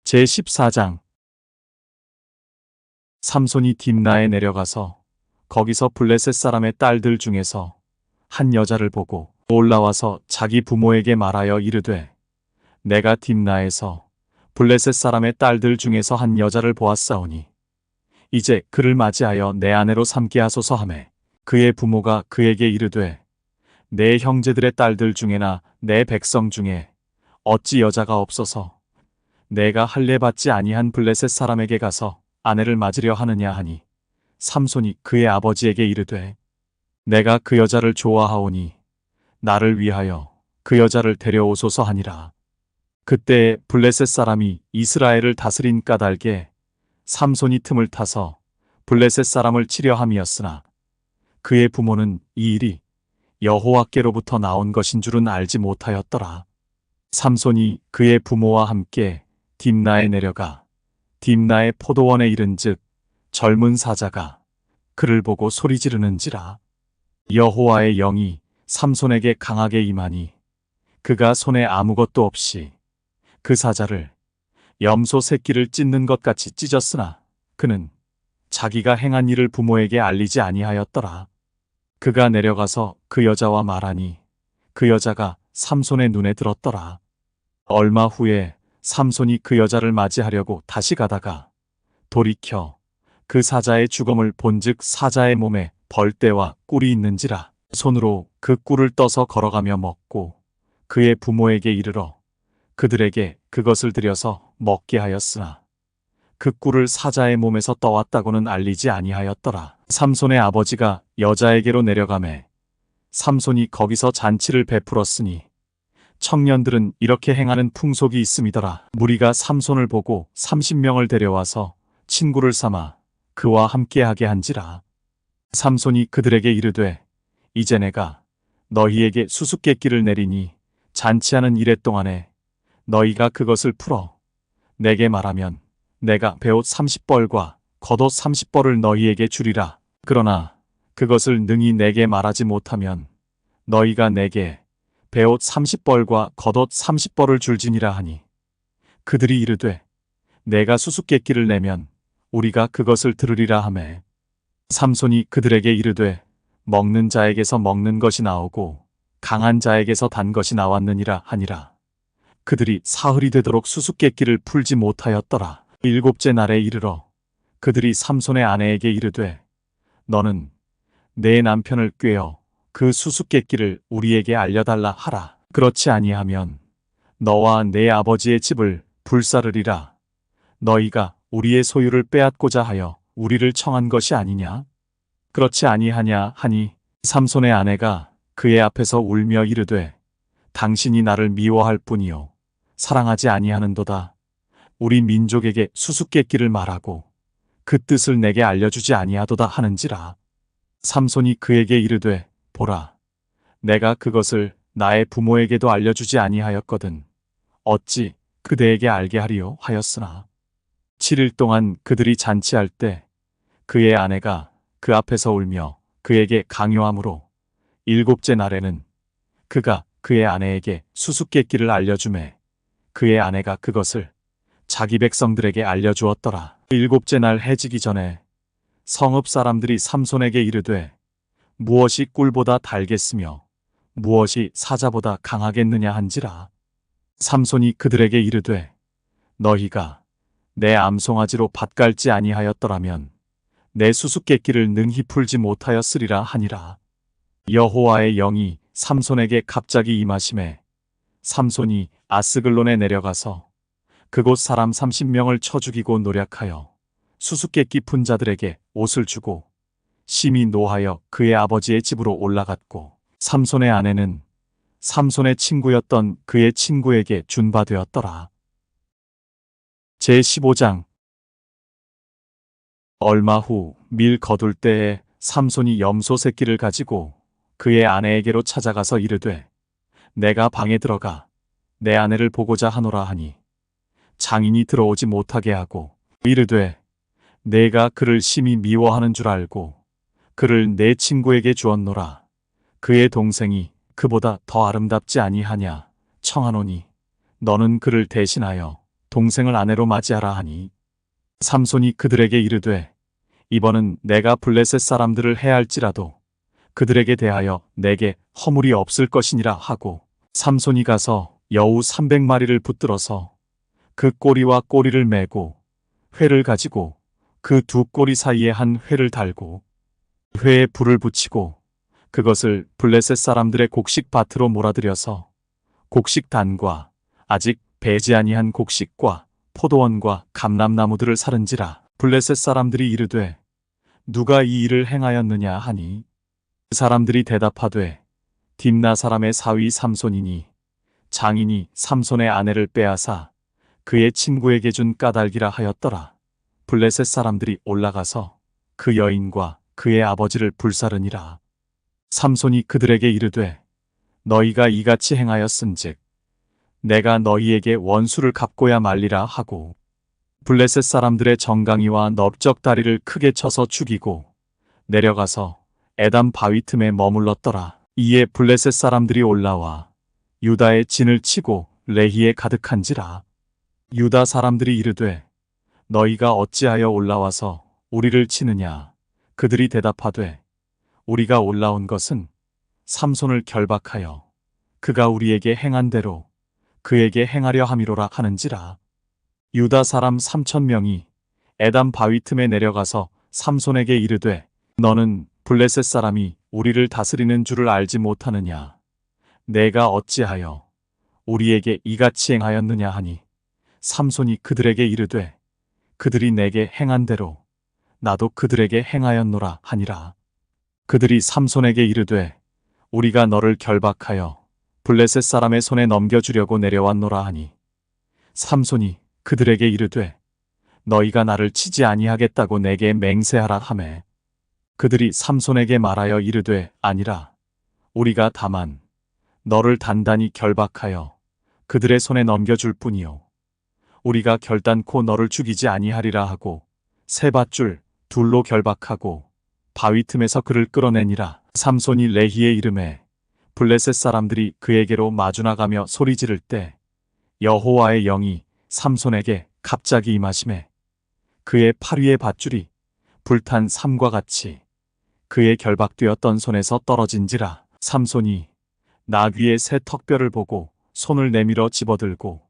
제14장. 삼손이 딥나에 내려가서 거기서 블레셋 사람의 딸들 중에서 한 여자를 보고 올라와서 자기 부모에게 말하여 이르되, 내가 딥나에서 블레셋 사람의 딸들 중에서 한 여자를 보았사오니 이제 그를 맞이하여 내 아내로 삼게 하소서 하매, 그의 부모가 그에게 이르되, 내 형제들의 딸들 중에나 내 백성 중에 어찌 여자가 없어서 내가 할례 받지 아니한 블레셋 사람에게 가서 아내를 맞으려 하느냐 하니, 삼손이 그의 아버지에게 이르되, 내가 그 여자를 좋아하오니 나를 위하여 그 여자를 데려오소서 하니라. 그때에 블레셋 사람이 이스라엘을 다스린 까닭에 삼손이 틈을 타서 블레셋 사람을 치려 함이었으나, 그의 부모는 이 일이 여호와께로부터 나온 것인 줄은 알지 못하였더라. 삼손이 그의 부모와 함께 딥나에 내려가 딥나의 포도원에 이른즉 젊은 사자가 그를 보고 소리 지르는지라. 여호와의 영이 삼손에게 강하게 임하니 그가 손에 아무것도 없이 그 사자를 염소 새끼를 찢는 것 같이 찢었으나, 그는 자기가 행한 일을 부모에게 알리지 아니하였더라. 그가 내려가서 그 여자와 말하니 그 여자가 삼손의 눈에 들었더라. 얼마 후에 삼손이 그 여자를 맞이하려고 다시 가다가 돌이켜 그 사자의 죽음을 본즉 사자의 몸에 벌떼와 꿀이 있는지라. 손으로 그 꿀을 떠서 걸어가며 먹고 그의 부모에게 이르러 그들에게 그것을 드려서 먹게 하였으나, 그 꿀을 사자의 몸에서 떠왔다고는 알리지 아니하였더라. 삼손의 아버지가 여자에게로 내려가매 삼손이 거기서 잔치를 베풀었으니 청년들은 이렇게 행하는 풍속이 있음이더라. 무리가 삼손을 보고 30명을 데려와서 친구를 삼아 그와 함께하게 한지라. 삼손이 그들에게 이르되, 이제 내가 너희에게 수수께끼를 내리니 잔치하는 이래 동안에 너희가 그것을 풀어 내게 말하면 내가 베옷 30벌과 겉옷 30벌을 너희에게 주리라. 그러나 그것을 능히 내게 말하지 못하면 너희가 내게 베옷 30벌과 겉옷 30벌을 줄지니라 하니, 그들이 이르되, 내가 수수께끼를 내면 우리가 그것을 들으리라 하매, 삼손이 그들에게 이르되, 먹는 자에게서 먹는 것이 나오고 강한 자에게서 단 것이 나왔느니라 하니라. 그들이 사흘이 되도록 수수께끼를 풀지 못하였더라. 일곱째 날에 이르러 그들이 삼손의 아내에게 이르되, 너는 내 남편을 꾀어 그 수수께끼를 우리에게 알려달라 하라. 그렇지 아니하면 너와 내 아버지의 집을 불사르리라. 너희가 우리의 소유를 빼앗고자 하여 우리를 청한 것이 아니냐? 그렇지 아니하냐 하니, 삼손의 아내가 그의 앞에서 울며 이르되, 당신이 나를 미워할 뿐이요 사랑하지 아니하는도다. 우리 민족에게 수수께끼를 말하고 그 뜻을 내게 알려주지 아니하도다 하는지라. 삼손이 그에게 이르되, 보라, 내가 그것을 나의 부모에게도 알려주지 아니하였거든 어찌 그대에게 알게 하리요 하였으나, 7일 동안 그들이 잔치할 때 그의 아내가 그 앞에서 울며 그에게 강요하므로, 일곱째 날에는 그가 그의 아내에게 수수께끼를 알려주매 그의 아내가 그것을 자기 백성들에게 알려주었더라. 일곱째 날 해지기 전에 성읍 사람들이 삼손에게 이르되, 무엇이 꿀보다 달겠으며 무엇이 사자보다 강하겠느냐 한지라. 삼손이 그들에게 이르되, 너희가 내 암송아지로 밭갈지 아니하였더라면 내 수수께끼를 능히 풀지 못하였으리라 하니라. 여호와의 영이 삼손에게 갑자기 임하심에 삼손이 아스글론에 내려가서 그곳 사람 30명을 쳐 죽이고 노략하여 수수께끼 푼 자들에게 옷을 주고 심히 노하여 그의 아버지의 집으로 올라갔고, 삼손의 아내는 삼손의 친구였던 그의 친구에게 준 바 되었더라. 제15장. 얼마 후 밀 거둘 때에 삼손이 염소 새끼를 가지고 그의 아내에게로 찾아가서 이르되, 내가 방에 들어가 내 아내를 보고자 하노라 하니, 장인이 들어오지 못하게 하고 이르되, 내가 그를 심히 미워하는 줄 알고 그를 내 친구에게 주었노라. 그의 동생이 그보다 더 아름답지 아니하냐 청하노니 너는 그를 대신하여 동생을 아내로 맞이하라 하니 삼손이 그들에게 이르되 이번은 내가 블레셋 사람들을 해할지라도 그들에게 대하여 내게 허물이 없을 것이니라 하고 삼손이 가서 여우 300마리를 붙들어서 그 꼬리와 꼬리를 매고 회를 가지고 그 두 꼬리 사이에 한 회를 달고 회에 불을 붙이고 그것을 블레셋 사람들의 곡식 밭으로 몰아들여서 곡식 단과 아직 배지 아니한 곡식과 포도원과 감람나무들을 사른지라. 블레셋 사람들이 이르되 누가 이 일을 행하였느냐 하니 그 사람들이 대답하되 딥나 사람의 사위 삼손이니 장인이 삼손의 아내를 빼앗아 그의 친구에게 준 까닭이라 하였더라. 블레셋 사람들이 올라가서 그 여인과 그의 아버지를 불사르니라. 삼손이 그들에게 이르되 너희가 이같이 행하였은즉 내가 너희에게 원수를 갚고야 말리라 하고 블레셋 사람들의 정강이와 넓적다리를 크게 쳐서 죽이고 내려가서 에담 바위 틈에 머물렀더라. 이에 블레셋 사람들이 올라와 유다의 진을 치고 레히에 가득한지라. 유다 사람들이 이르되 너희가 어찌하여 올라와서 우리를 치느냐. 그들이 대답하되 우리가 올라온 것은 삼손을 결박하여 그가 우리에게 행한 대로 그에게 행하려 함이로라 하는지라. 유다 사람 3,000명이 에담 바위 틈에 내려가서 삼손에게 이르되 너는 블레셋 사람이 우리를 다스리는 줄을 알지 못하느냐. 내가 어찌하여 우리에게 이같이 행하였느냐 하니 삼손이 그들에게 이르되 그들이 내게 행한 대로 나도 그들에게 행하였노라 하니라. 그들이 삼손에게 이르되 우리가 너를 결박하여 블레셋 사람의 손에 넘겨주려고 내려왔노라 하니 삼손이 그들에게 이르되 너희가 나를 치지 아니하겠다고 내게 맹세하라 하매 그들이 삼손에게 말하여 이르되 아니라 우리가 다만 너를 단단히 결박하여 그들의 손에 넘겨줄 뿐이요 우리가 결단코 너를 죽이지 아니하리라 하고 세 밧줄 둘로 결박하고 바위 틈에서 그를 끌어내니라. 삼손이 레히에 이르매 블레셋 사람들이 그에게로 마주나가며 소리 지를 때 여호와의 영이 삼손에게 갑자기 임하시매 그의 팔 위의 밧줄이 불탄 삼과 같이 그의 결박되었던 손에서 떨어진지라. 삼손이 나귀의 새 턱뼈를 보고 손을 내밀어 집어들고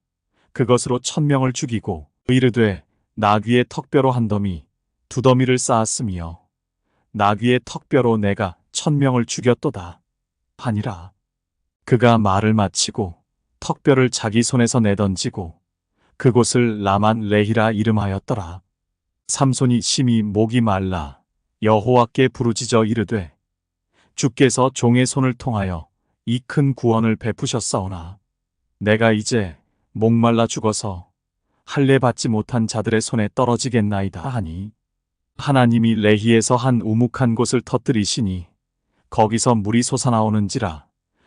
그것으로 1,000명을 죽이고 이르되 나귀의 턱뼈로 한 더미 두 더미를 쌓았으며 나귀의 턱뼈로 내가 1,000명을 죽였도다 하니라. 그가 말을 마치고 턱뼈를 자기 손에서 내던지고 그곳을 라만 레히라 이름하였더라. 삼손이 심히 목이 말라 여호와께 부르짖어 이르되 주께서 종의 손을 통하여 이 큰 구원을 베푸셨사오나 내가 이제 목말라 죽어서 할례 받지 못한 자들의 손에 떨어지겠나이다 하니 하나님이 레히에서 한 우묵한 곳을 터뜨리시니 거기서 물이 솟아나오는지라.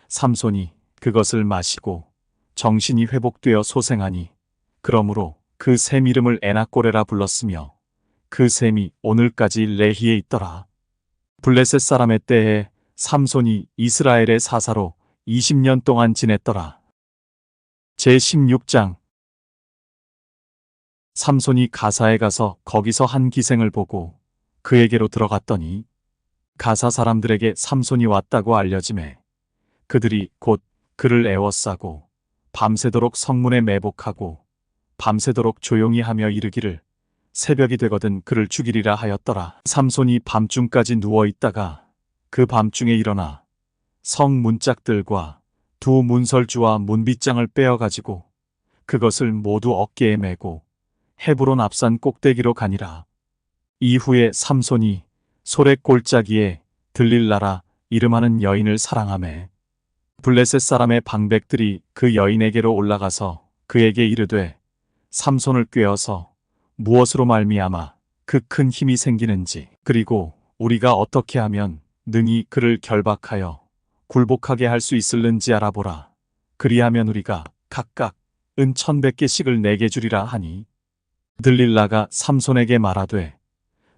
삼손이 그것을 마시고 정신이 회복되어 소생하니 그러므로 그 샘 이름을 에낙고레라 불렀으며 그 샘이 오늘까지 레히에 있더라. 블레셋 사람의 때에 삼손이 이스라엘의 사사로 20년 동안 지냈더라. 제16장. 삼손이 가사에 가서 거기서 한 기생을 보고 그에게로 들어갔더니 가사 사람들에게 삼손이 왔다고 알려지매 그들이 곧 그를 애워싸고 밤새도록 성문에 매복하고 밤새도록 조용히 하며 이르기를 새벽이 되거든 그를 죽이리라 하였더라. 삼손이 밤중까지 누워있다가 그 밤중에 일어나 성 문짝들과 두 문설주와 문빗장을 빼어가지고 그것을 모두 어깨에 메고 헤브론 앞산 꼭대기로 가니라. 이후에 삼손이 소렛 골짜기에 들릴라라 이름하는 여인을 사랑하매 블레셋 사람의 방백들이 그 여인에게로 올라가서 그에게 이르되 삼손을 꾀어서 무엇으로 말미암아 그 큰 힘이 생기는지 그리고 우리가 어떻게 하면 능히 그를 결박하여 굴복하게 할 수 있을는지 알아보라. 그리하면 우리가 각각 은 1,100개씩을 내게 주리라 하니 들릴라가 삼손에게 말하되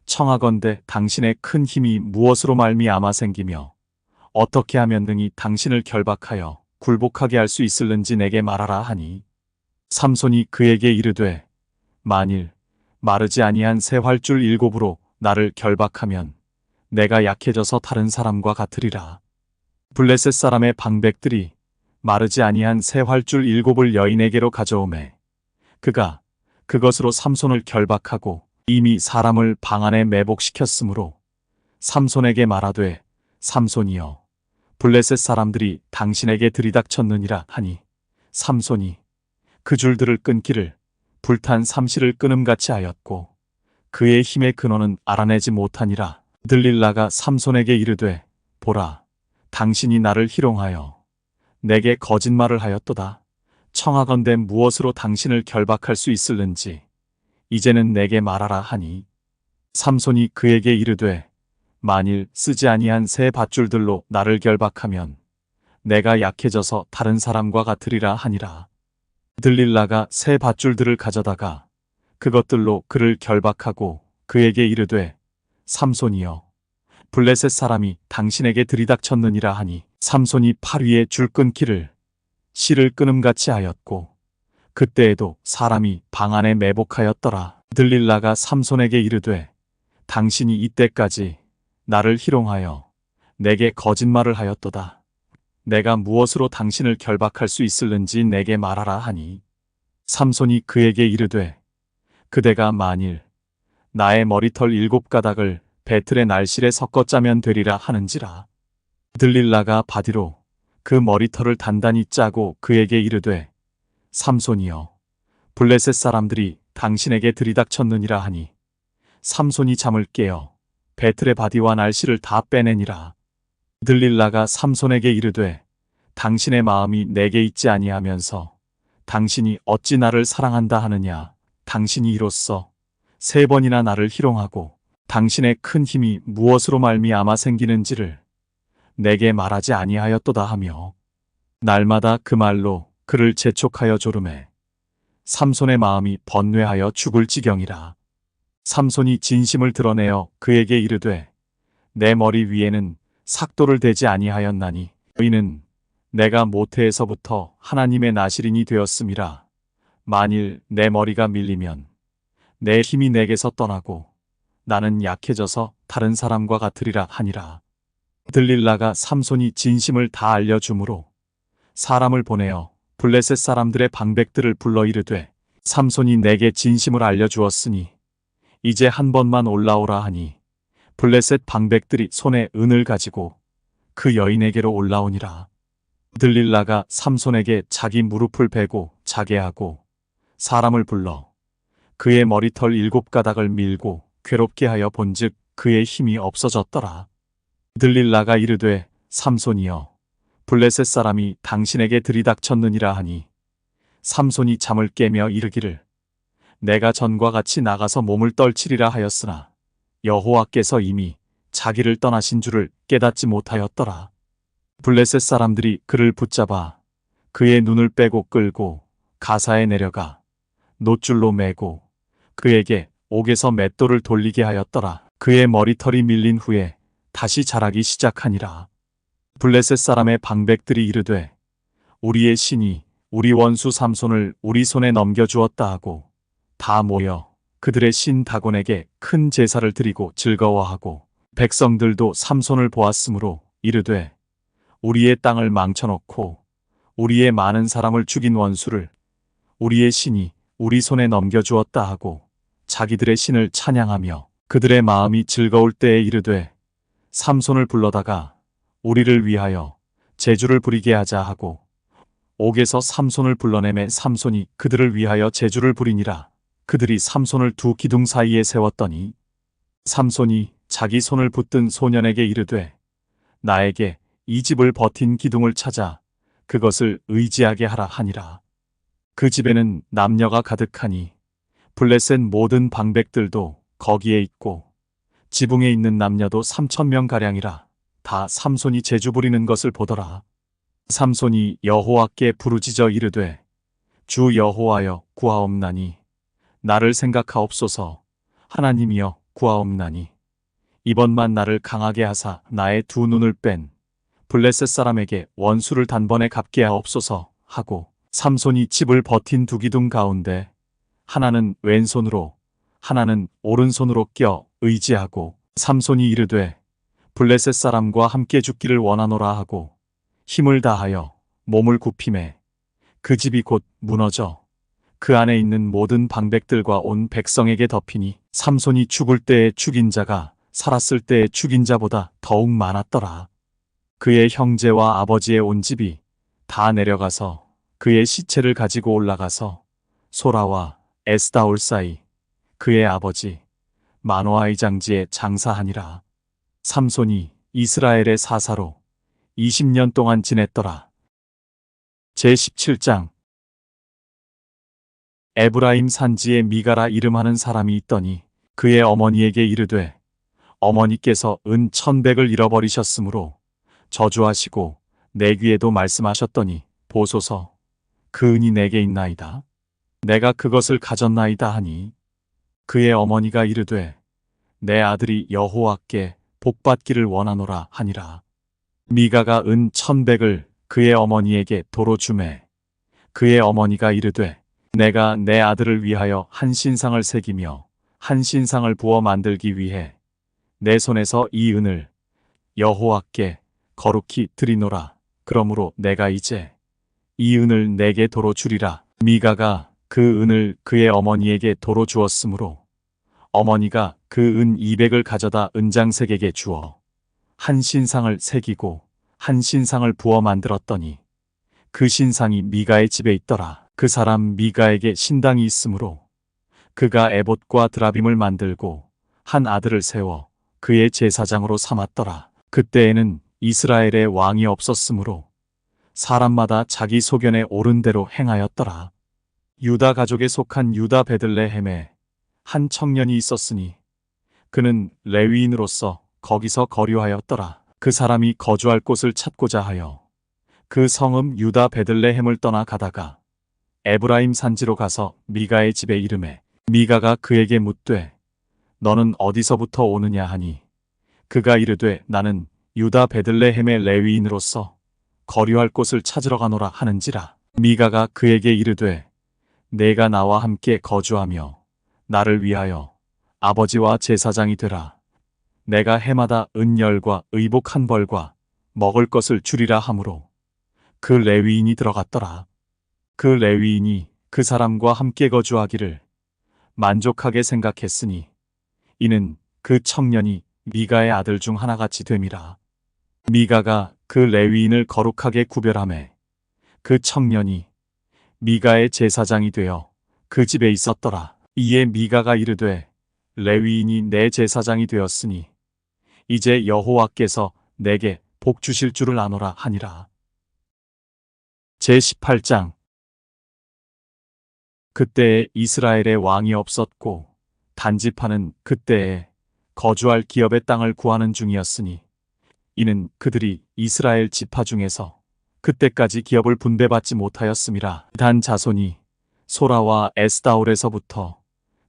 청하건대 당신의 큰 힘이 무엇으로 말미암아 생기며 어떻게 하면 능히 당신을 결박하여 굴복하게 할 수 있을는지 내게 말하라 하니 삼손이 그에게 이르되 만일 마르지 아니한 새 활줄 7으로 나를 결박하면 내가 약해져서 다른 사람과 같으리라. 블레셋 사람의 방백들이 마르지 아니한 새 활줄 7을 여인에게로 가져오매 그가 그것으로 삼손을 결박하고 이미 사람을 방 안에 매복시켰으므로 삼손에게 말하되 삼손이여 블레셋 사람들이 당신에게 들이닥쳤느니라 하니 삼손이 그 줄들을 끊기를 불탄 삼시를 끊음같이 하였고 그의 힘의 근원은 알아내지 못하니라. 들릴라가 삼손에게 이르되 보라 당신이 나를 희롱하여 내게 거짓말을 하였도다. 청하건대 무엇으로 당신을 결박할 수 있을는지 이제는 내게 말하라 하니 삼손이 그에게 이르되 만일 쓰지 아니한 새 밧줄들로 나를 결박하면 내가 약해져서 다른 사람과 같으리라 하니라. 들릴라가 새 밧줄들을 가져다가 그것들로 그를 결박하고 그에게 이르되 삼손이여 블레셋 사람이 당신에게 들이닥쳤느니라 하니 삼손이 팔 위에 줄 끊기를 실을 끊음같이 하였고 그때에도 사람이 방 안에 매복하였더라. 들릴라가 삼손에게 이르되 당신이 이때까지 나를 희롱하여 내게 거짓말을 하였도다. 내가 무엇으로 당신을 결박할 수 있을는지 내게 말하라 하니 삼손이 그에게 이르되 그대가 만일 나의 머리털 7가닥을 배틀의 날실에 섞어 짜면 되리라 하는지라. 들릴라가 바디로 그 머리털을 단단히 짜고 그에게 이르되 삼손이여 블레셋 사람들이 당신에게 들이닥쳤느니라 하니 삼손이 잠을 깨어 배틀의 바디와 날실을 다 빼내니라. 들릴라가 삼손에게 이르되 당신의 마음이 내게 있지 아니하면서 당신이 어찌 나를 사랑한다 하느냐. 당신이 이로써 3번이나 나를 희롱하고 당신의 큰 힘이 무엇으로 말미암아 생기는지를 내게 말하지 아니하였도다 하며 날마다 그 말로 그를 재촉하여 조르매 삼손의 마음이 번뇌하여 죽을 지경이라. 삼손이 진심을 드러내어 그에게 이르되 내 머리 위에는 삭도를 대지 아니하였나니 이는 내가 모태에서부터 하나님의 나실인이 되었음이라. 만일 내 머리가 밀리면 내 힘이 내게서 떠나고 나는 약해져서 다른 사람과 같으리라 하니라. 들릴라가 삼손이 진심을 다 알려주므로 사람을 보내어 블레셋 사람들의 방백들을 불러 이르되 삼손이 내게 진심을 알려주었으니 이제 한 번만 올라오라 하니 블레셋 방백들이 손에 은을 가지고 그 여인에게로 올라오니라. 들릴라가 삼손에게 자기 무릎을 베고 자게 하고 사람을 불러 그의 머리털 7가닥을 밀고 괴롭게 하여 본즉 그의 힘이 없어졌더라. 들릴라가 이르되 삼손이여 블레셋 사람이 당신에게 들이닥쳤느니라 하니 삼손이 잠을 깨며 이르기를 내가 전과 같이 나가서 몸을 떨치리라 하였으나 여호와께서 이미 자기를 떠나신 줄을 깨닫지 못하였더라. 블레셋 사람들이 그를 붙잡아 그의 눈을 빼고 끌고 가사에 내려가 놋줄로 매고 그에게 옥에서 맷돌을 돌리게 하였더라. 그의 머리털이 밀린 후에 다시 자라기 시작하니라. 블레셋 사람의 방백들이 이르되 우리의 신이 우리 원수 삼손을 우리 손에 넘겨주었다 하고 다 모여 그들의 신 다곤에게 큰 제사를 드리고 즐거워하고 백성들도 삼손을 보았으므로 이르되 우리의 땅을 망쳐놓고 우리의 많은 사람을 죽인 원수를 우리의 신이 우리 손에 넘겨주었다 하고 자기들의 신을 찬양하며 그들의 마음이 즐거울 때에 이르되 삼손을 불러다가 우리를 위하여 제주를 부리게 하자 하고 옥에서 삼손을 불러내매 삼손이 그들을 위하여 제주를 부리니라. 그들이 삼손을 두 기둥 사이에 세웠더니 삼손이 자기 손을 붙든 소년에게 이르되 나에게 이 집을 버틴 기둥을 찾아 그것을 의지하게 하라 하니라. 그 집에는 남녀가 가득하니 블레셋 모든 방백들도 거기에 있고 지붕에 있는 남녀도 3,000명가량이라. 다 삼손이 제주 부리는 것을 보더라. 삼손이 여호와께 부르짖어 이르되 주 여호와여 구하옵나니 나를 생각하옵소서. 하나님이여 구하옵나니 이번만 나를 강하게 하사 나의 두 눈을 뺀 블레셋 사람에게 원수를 단번에 갚게 하옵소서 하고 삼손이 집을 버틴 두 기둥 가운데 하나는 왼손으로 하나는 오른손으로 껴 의지하고 삼손이 이르되 블레셋 사람과 함께 죽기를 원하노라 하고 힘을 다하여 몸을 굽히매 그 집이 곧 무너져 그 안에 있는 모든 방백들과 온 백성에게 덮이니 삼손이 죽을 때에 죽인 자가 살았을 때에 죽인 자보다 더욱 많았더라. 그의 형제와 아버지의 온 집이 다 내려가서 그의 시체를 가지고 올라가서 소라와 에스다올 사이 그의 아버지 마노아의 장지에 장사하니라. 삼손이 이스라엘의 사사로 20년 동안 지냈더라. 제17장 에브라임 산지에 미가라 이름하는 사람이 있더니 그의 어머니에게 이르되 어머니께서 은 1,100을 잃어버리셨으므로 저주하시고 내 귀에도 말씀하셨더니 보소서 그 은이 내게 있나이다. 내가 그것을 가졌나이다 하니 그의 어머니가 이르되 내 아들이 여호와께 복받기를 원하노라 하니라. 미가가 은 1,100을 그의 어머니에게 도로 주매 그의 어머니가 이르되 내가 내 아들을 위하여 한 신상을 새기며 한 신상을 부어 만들기 위해 내 손에서 이 은을 여호와께 거룩히 드리노라. 그러므로 내가 이제 이 은을 내게 도로 주리라. 미가가 그 은을 그의 어머니에게 도로 주었으므로 어머니가 그 은 200을 가져다 은장색에게 주어 한 신상을 새기고 한 신상을 부어 만들었더니 그 신상이 미가의 집에 있더라. 그 사람 미가에게 신당이 있으므로 그가 에봇과 드라빔을 만들고 한 아들을 세워 그의 제사장으로 삼았더라. 그때에는 이스라엘에 왕이 없었으므로 사람마다 자기 소견에 옳은 대로 행하였더라. 유다 가족에 속한 유다 베들레헴에 한 청년이 있었으니 그는 레위인으로서 거기서 거류하였더라. 그 사람이 거주할 곳을 찾고자 하여 그 성읍 유다 베들레헴을 떠나 가다가 에브라임 산지로 가서 미가의 집에 이르매 미가가 그에게 묻되 너는 어디서부터 오느냐 하니 그가 이르되 나는 유다 베들레헴의 레위인으로서 거류할 곳을 찾으러 가노라 하는지라. 미가가 그에게 이르되 내가 나와 함께 거주하며 나를 위하여 아버지와 제사장이 되라. 내가 해마다 은열과 의복 한 벌과 먹을 것을 주리라 하므로 그 레위인이 들어갔더라. 그 레위인이 그 사람과 함께 거주하기를 만족하게 생각했으니 이는 그 청년이 미가의 아들 중 하나같이 됨이라. 미가가 그 레위인을 거룩하게 구별하매 그 청년이 미가의 제사장이 되어 그 집에 있었더라. 이에 미가가 이르되 레위인이 내 제사장이 되었으니 이제 여호와께서 내게 복 주실 줄을 아노라 하니라. 제18장 그때에 이스라엘에 왕이 없었고 단지파는 그때에 거주할 기업의 땅을 구하는 중이었으니 이는 그들이 이스라엘 지파 중에서 그때까지 기업을 분배받지 못하였음이라. 단 자손이 소라와 에스다올에서부터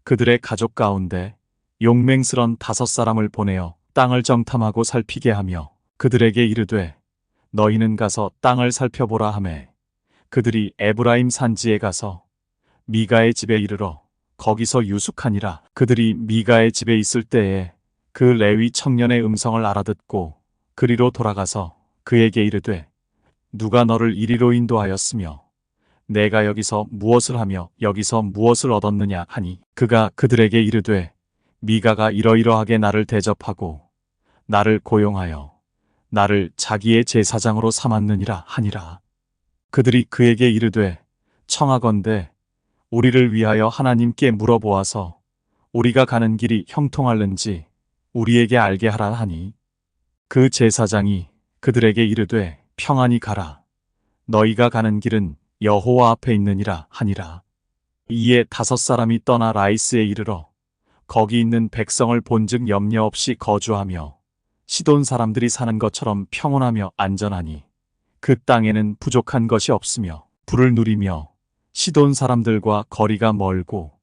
그들의 가족 가운데 용맹스런 5사람을 보내어 땅을 정탐하고 살피게 하며 그들에게 이르되 너희는 가서 땅을 살펴보라 하매 그들이 에브라임 산지에 가서 미가의 집에 이르러 거기서 유숙하니라. 그들이 미가의 집에 있을 때에 그 레위 청년의 음성을 알아듣고 그리로 돌아가서 그에게 이르되 누가 너를 이리로 인도하였으며 내가 여기서 무엇을 하며 여기서 무엇을 얻었느냐 하니 그가 그들에게 이르되 미가가 이러이러하게 나를 대접하고 나를 고용하여 나를 자기의 제사장으로 삼았느니라 하니라. 그들이 그에게 이르되 청하건대 우리를 위하여 하나님께 물어보아서 우리가 가는 길이 형통할는지 우리에게 알게 하라 하니 그 제사장이 그들에게 이르되 평안히 가라. 너희가 가는 길은 여호와 앞에 있느니라 하니라. 이에 5사람이 떠나 라이스에 이르러 거기 있는 백성을 본즉 염려 없이 거주하며 시돈 사람들이 사는 것처럼 평온하며 안전하니 그 땅에는 부족한 것이 없으며 불을 누리며 시돈 사람들과 거리가 멀고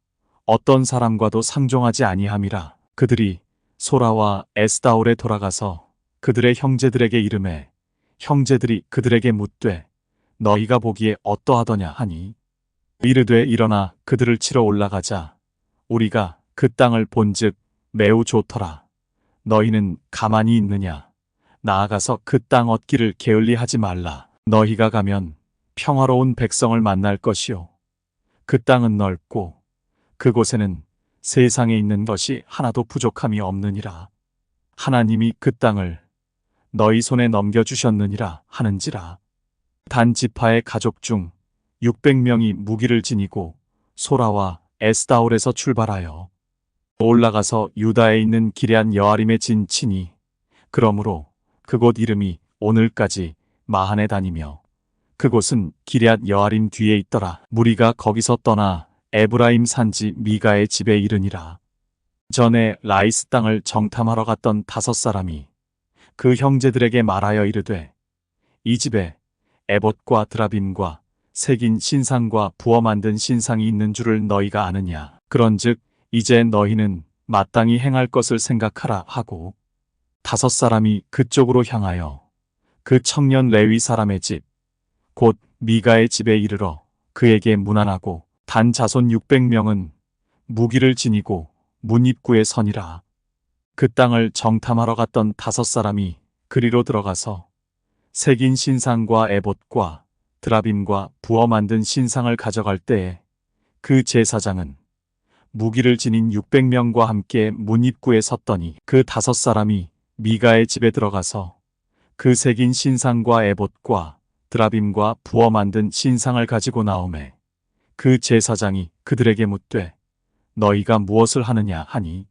어떤 사람과도 상종하지 아니함이라. 그들이 소라와 에스다올에 돌아가서 그들의 형제들에게 이르매 형제들이 그들에게 묻되 너희가 보기에 어떠하더냐 하니 이르되 일어나 그들을 치러 올라가자. 우리가 그 땅을 본즉 매우 좋더라. 너희는 가만히 있느냐? 나아가서 그 땅 얻기를 게을리하지 말라. 너희가 가면 평화로운 백성을 만날 것이요. 그 땅은 넓고 그곳에는 세상에 있는 것이 하나도 부족함이 없느니라. 하나님이 그 땅을 너희 손에 넘겨주셨느니라 하는지라. 단 지파의 가족 중 600명이 무기를 지니고 소라와 에스다올에서 출발하여 올라가서 유다에 있는 기럇 여아림에 진치니 그러므로 그곳 이름이 오늘까지 마한에 다니며 그곳은 기럇 여아림 뒤에 있더라. 무리가 거기서 떠나 에브라임 산지 미가의 집에 이르니라. 전에 라이스 땅을 정탐하러 갔던 5사람이 그 형제들에게 말하여 이르되 이 집에 에봇과 드라빔과 새긴 신상과 부어 만든 신상이 있는 줄을 너희가 아느냐. 그런즉 이제 너희는 마땅히 행할 것을 생각하라 하고 5사람이 그쪽으로 향하여 그 청년 레위 사람의 집 곧 미가의 집에 이르러 그에게 문안하고 단 자손 600명은 무기를 지니고 문 입구에 서니라. 그 땅을 정탐하러 갔던 5사람이 그리로 들어가서 새긴 신상과 에봇과 드라빔과 부어 만든 신상을 가져갈 때에 그 제사장은 무기를 지닌 600명과 함께 문 입구에 섰더니 그 5사람이 미가의 집에 들어가서 그 새긴 신상과 에봇과 드라빔과 부어 만든 신상을 가지고 나오매 그 제사장이 그들에게 묻되 너희가 무엇을 하느냐 하니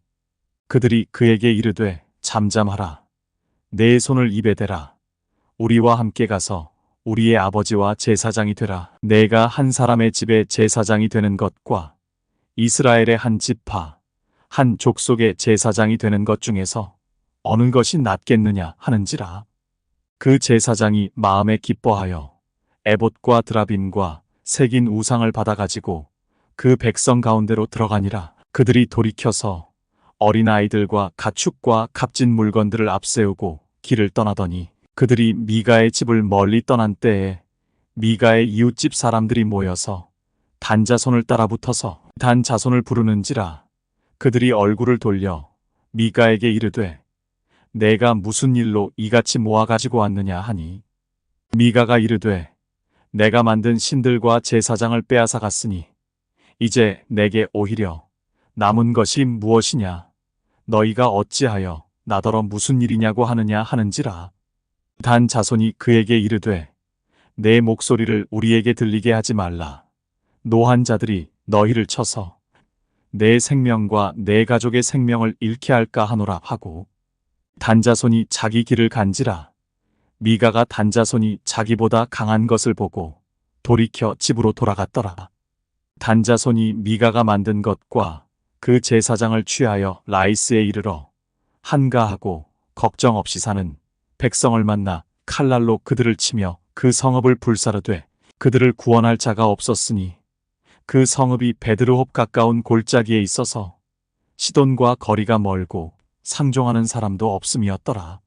그들이 그에게 이르되 잠잠하라. 내 손을 입에 대라. 우리와 함께 가서 우리의 아버지와 제사장이 되라. 내가 한 사람의 집에 제사장이 되는 것과 이스라엘의 한 지파, 한 족속의 제사장이 되는 것 중에서 어느 것이 낫겠느냐 하는지라. 그 제사장이 마음에 기뻐하여 에봇과 드라빔과 새긴 우상을 받아가지고 그 백성 가운데로 들어가니라. 그들이 돌이켜서 어린아이들과 가축과 값진 물건들을 앞세우고 길을 떠나더니 그들이 미가의 집을 멀리 떠난 때에 미가의 이웃집 사람들이 모여서 단자손을 따라 붙어서 단자손을 부르는지라. 그들이 얼굴을 돌려 미가에게 이르되 내가 무슨 일로 이같이 모아가지고 왔느냐 하니 미가가 이르되 내가 만든 신들과 제사장을 빼앗아 갔으니 이제 내게 오히려 남은 것이 무엇이냐. 너희가 어찌하여 나더러 무슨 일이냐고 하느냐 하는지라. 단 자손이 그에게 이르되 내 목소리를 우리에게 들리게 하지 말라. 노한 자들이 너희를 쳐서 내 생명과 내 가족의 생명을 잃게 할까 하노라 하고 단자손이 자기 길을 간지라. 미가가 단자손이 자기보다 강한 것을 보고 돌이켜 집으로 돌아갔더라. 단자손이 미가가 만든 것과 그 제사장을 취하여 라이스에 이르러 한가하고 걱정 없이 사는 백성을 만나 칼날로 그들을 치며 그 성읍을 불사르되 그들을 구원할 자가 없었으니 그 성읍이 베드르홉 가까운 골짜기에 있어서 시돈과 거리가 멀고 상종하는 사람도 없음이었더라.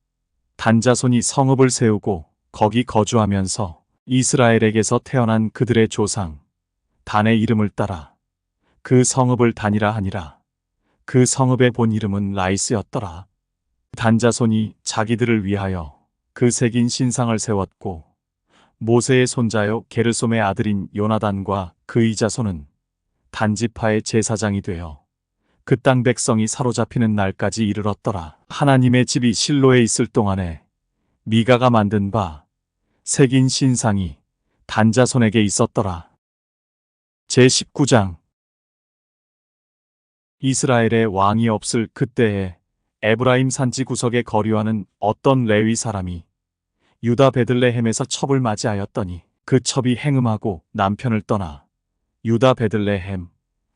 단자손이 성읍을 세우고 거기 거주하면서 이스라엘에게서 태어난 그들의 조상 단의 이름을 따라 그 성읍을 단이라 하니라. 그 성읍의 본 이름은 라이스였더라. 단자손이 자기들을 위하여 그 새긴 신상을 세웠고 모세의 손자요 게르솜의 아들인 요나단과 그의 자손은 단지파의 제사장이 되어 그 땅 백성이 사로잡히는 날까지 이르렀더라. 하나님의 집이 실로에 있을 동안에 미가가 만든 바 새긴 신상이 단자손에게 있었더라. 제19장 이스라엘의 왕이 없을 그때에 에브라임 산지 구석에 거류하는 어떤 레위 사람이 유다 베들레헴에서 첩을 맞이하였더니 그 첩이 행음하고 남편을 떠나 유다 베들레헴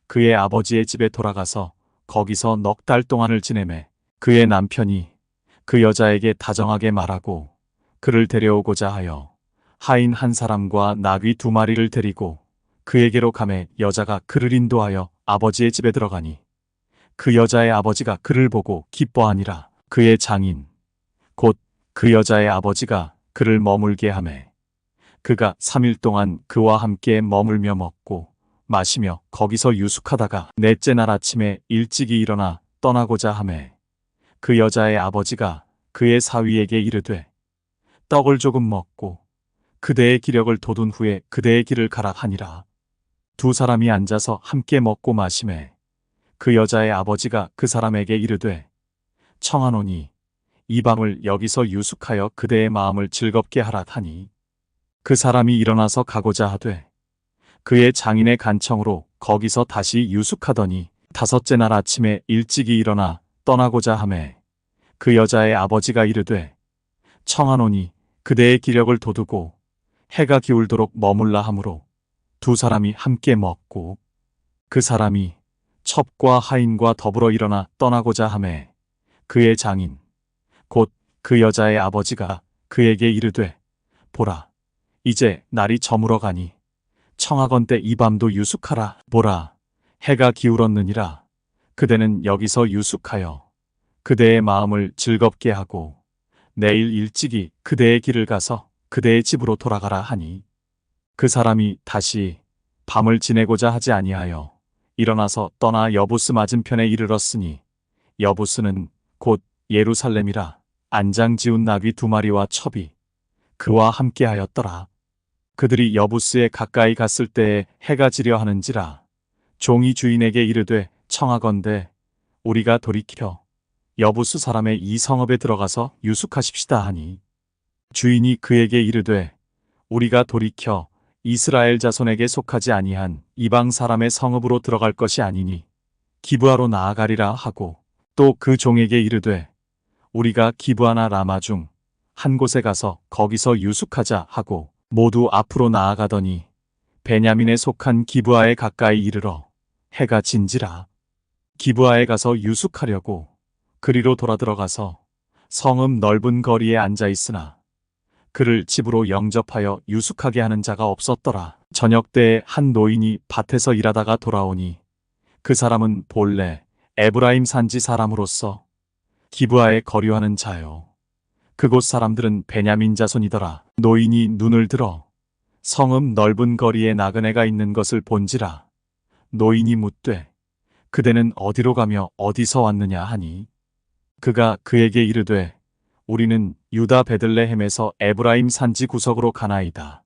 그의 아버지의 집에 돌아가서 거기서 넉 달 동안을 지내매 그의 남편이 그 여자에게 다정하게 말하고 그를 데려오고자 하여 하인 한 사람과 나귀 2마리를 데리고 그에게로 가매 여자가 그를 인도하여 아버지의 집에 들어가니 그 여자의 아버지가 그를 보고 기뻐하니라. 그의 장인 곧 그 여자의 아버지가 그를 머물게 하매 그가 3일 동안 그와 함께 머물며 먹고 마시며 거기서 유숙하다가 넷째 날 아침에 일찍이 일어나 떠나고자 하매 그 여자의 아버지가 그의 사위에게 이르되 떡을 조금 먹고 그대의 기력을 돋운 후에 그대의 길을 가라 하니라. 두 사람이 앉아서 함께 먹고 마시매 그 여자의 아버지가 그 사람에게 이르되 청하노니 이 밤을 여기서 유숙하여 그대의 마음을 즐겁게 하라 하니 그 사람이 일어나서 가고자 하되 그의 장인의 간청으로 거기서 다시 유숙하더니 다섯째 날 아침에 일찍이 일어나 떠나고자 하매 그 여자의 아버지가 이르되 청하노니 그대의 기력을 돋우고 해가 기울도록 머물라 하므로 두 사람이 함께 먹고 그 사람이 첩과 하인과 더불어 일어나 떠나고자 하매 그의 장인 곧 그 여자의 아버지가 그에게 이르되 보라 이제 날이 저물어 가니 청하건대 이 밤도 유숙하라. 보라 해가 기울었느니라. 그대는 여기서 유숙하여 그대의 마음을 즐겁게 하고 내일 일찍이 그대의 길을 가서 그대의 집으로 돌아가라 하니 그 사람이 다시 밤을 지내고자 하지 아니하여 일어나서 떠나 여부스 맞은편에 이르렀으니 여부스는 곧 예루살렘이라. 안장 지운 나귀 2마리와 첩이 그와 함께 하였더라. 그들이 여부스에 가까이 갔을 때에 해가 지려 하는지라. 종이 주인에게 이르되 청하건대 우리가 돌이켜 여부스 사람의 이 성읍에 들어가서 유숙하십시다 하니 주인이 그에게 이르되 우리가 돌이켜 이스라엘 자손에게 속하지 아니한 이방 사람의 성읍으로 들어갈 것이 아니니 기브아로 나아가리라 하고 또 그 종에게 이르되 우리가 기브아나 라마 중 한 곳에 가서 거기서 유숙하자 하고 모두 앞으로 나아가더니 베냐민에 속한 기브아에 가까이 이르러 해가 진지라. 기브아에 가서 유숙하려고 그리로 돌아 들어가서 성읍 넓은 거리에 앉아 있으나 그를 집으로 영접하여 유숙하게 하는 자가 없었더라. 저녁 때에 한 노인이 밭에서 일하다가 돌아오니 그 사람은 본래 에브라임 산지 사람으로서 기브아에 거류하는 자요. 그곳 사람들은 베냐민 자손이더라. 노인이 눈을 들어 성읍 넓은 거리에 나그네가 있는 것을 본지라. 노인이 묻되 그대는 어디로 가며 어디서 왔느냐 하니 그가 그에게 이르되 우리는 유다 베들레헴에서 에브라임 산지 구석으로 가나이다.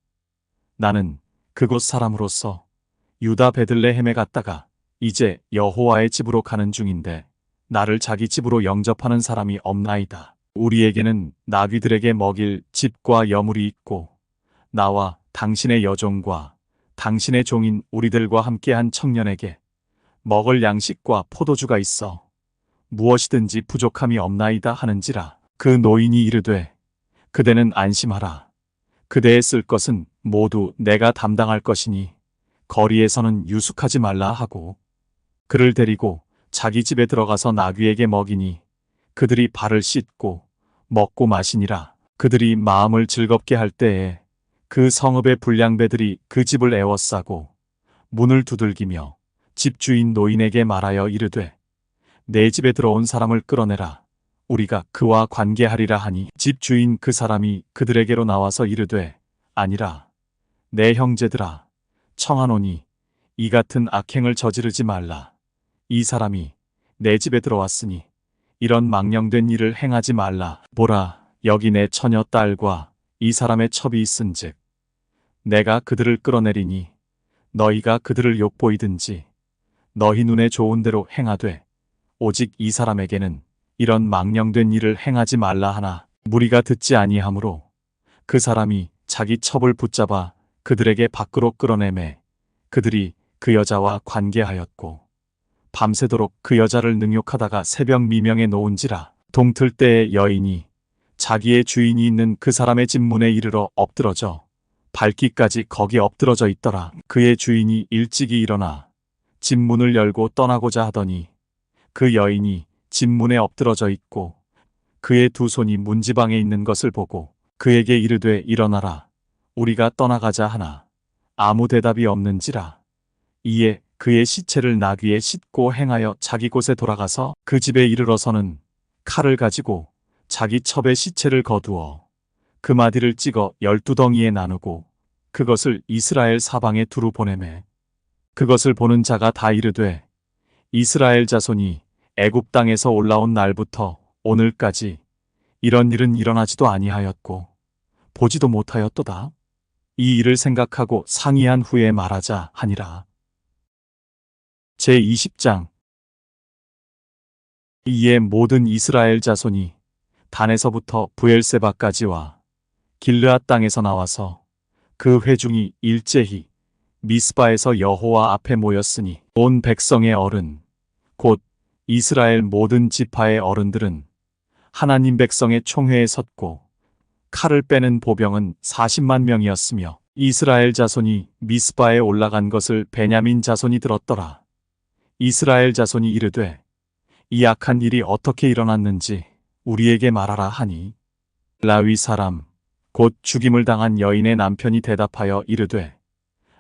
나는 그곳 사람으로서 유다 베들레헴에 갔다가 이제 여호와의 집으로 가는 중인데 나를 자기 집으로 영접하는 사람이 없나이다. 우리에게는 나귀들에게 먹일 집과 여물이 있고 나와 당신의 여종과 당신의 종인 우리들과 함께한 청년에게 먹을 양식과 포도주가 있어 무엇이든지 부족함이 없나이다 하는지라. 그 노인이 이르되 그대는 안심하라. 그대의 쓸 것은 모두 내가 담당할 것이니 거리에서는 유숙하지 말라 하고 그를 데리고 자기 집에 들어가서 나귀에게 먹이니 그들이 발을 씻고 먹고 마시니라. 그들이 마음을 즐겁게 할 때에 그 성읍의 불량배들이 그 집을 에워싸고 문을 두들기며 집주인 노인에게 말하여 이르되 내 집에 들어온 사람을 끌어내라. 우리가 그와 관계하리라 하니 집주인 그 사람이 그들에게로 나와서 이르되 아니라 내 형제들아 청하노니 이 같은 악행을 저지르지 말라. 이 사람이 내 집에 들어왔으니 이런 망령된 일을 행하지 말라. 보라 여기 내 처녀 딸과 이 사람의 첩이 있은즉 내가 그들을 끌어내리니 너희가 그들을 욕보이든지 너희 눈에 좋은 대로 행하되 오직 이 사람에게는 이런 망령된 일을 행하지 말라 하나 무리가 듣지 아니하므로 그 사람이 자기 첩을 붙잡아 그들에게 밖으로 끌어내매 그들이 그 여자와 관계하였고 밤새도록 그 여자를 능욕하다가 새벽 미명에 놓은지라. 동틀 때에 여인이 자기의 주인이 있는 그 사람의 집 문에 이르러 엎드러져 발기까지 거기 엎드러져 있더라. 그의 주인이 일찍이 일어나 집 문을 열고 떠나고자 하더니 그 여인이 집 문에 엎드러져 있고 그의 두 손이 문지방에 있는 것을 보고 그에게 이르되 일어나라. 우리가 떠나가자 하나 아무 대답이 없는지라. 이에 그의 시체를 나귀에 싣고 행하여 자기 곳에 돌아가서 그 집에 이르러서는 칼을 가지고 자기 첩의 시체를 거두어 그 마디를 찍어 12덩이에 나누고 그것을 이스라엘 사방에 두루 보내매 그것을 보는 자가 다 이르되 이스라엘 자손이 애굽 땅에서 올라온 날부터 오늘까지 이런 일은 일어나지도 아니하였고 보지도 못하였도다. 이 일을 생각하고 상의한 후에 말하자 하니라. 제20장. 이에 모든 이스라엘 자손이 단에서부터 브엘세바까지와 길르앗 땅에서 나와서 그 회중이 일제히 미스바에서 여호와 앞에 모였으니 온 백성의 어른 곧 이스라엘 모든 지파의 어른들은 하나님 백성의 총회에 섰고 칼을 빼는 보병은 40만 명이었으며 이스라엘 자손이 미스바에 올라간 것을 베냐민 자손이 들었더라. 이스라엘 자손이 이르되 이 악한 일이 어떻게 일어났는지 우리에게 말하라 하니 라위 사람 곧 죽임을 당한 여인의 남편이 대답하여 이르되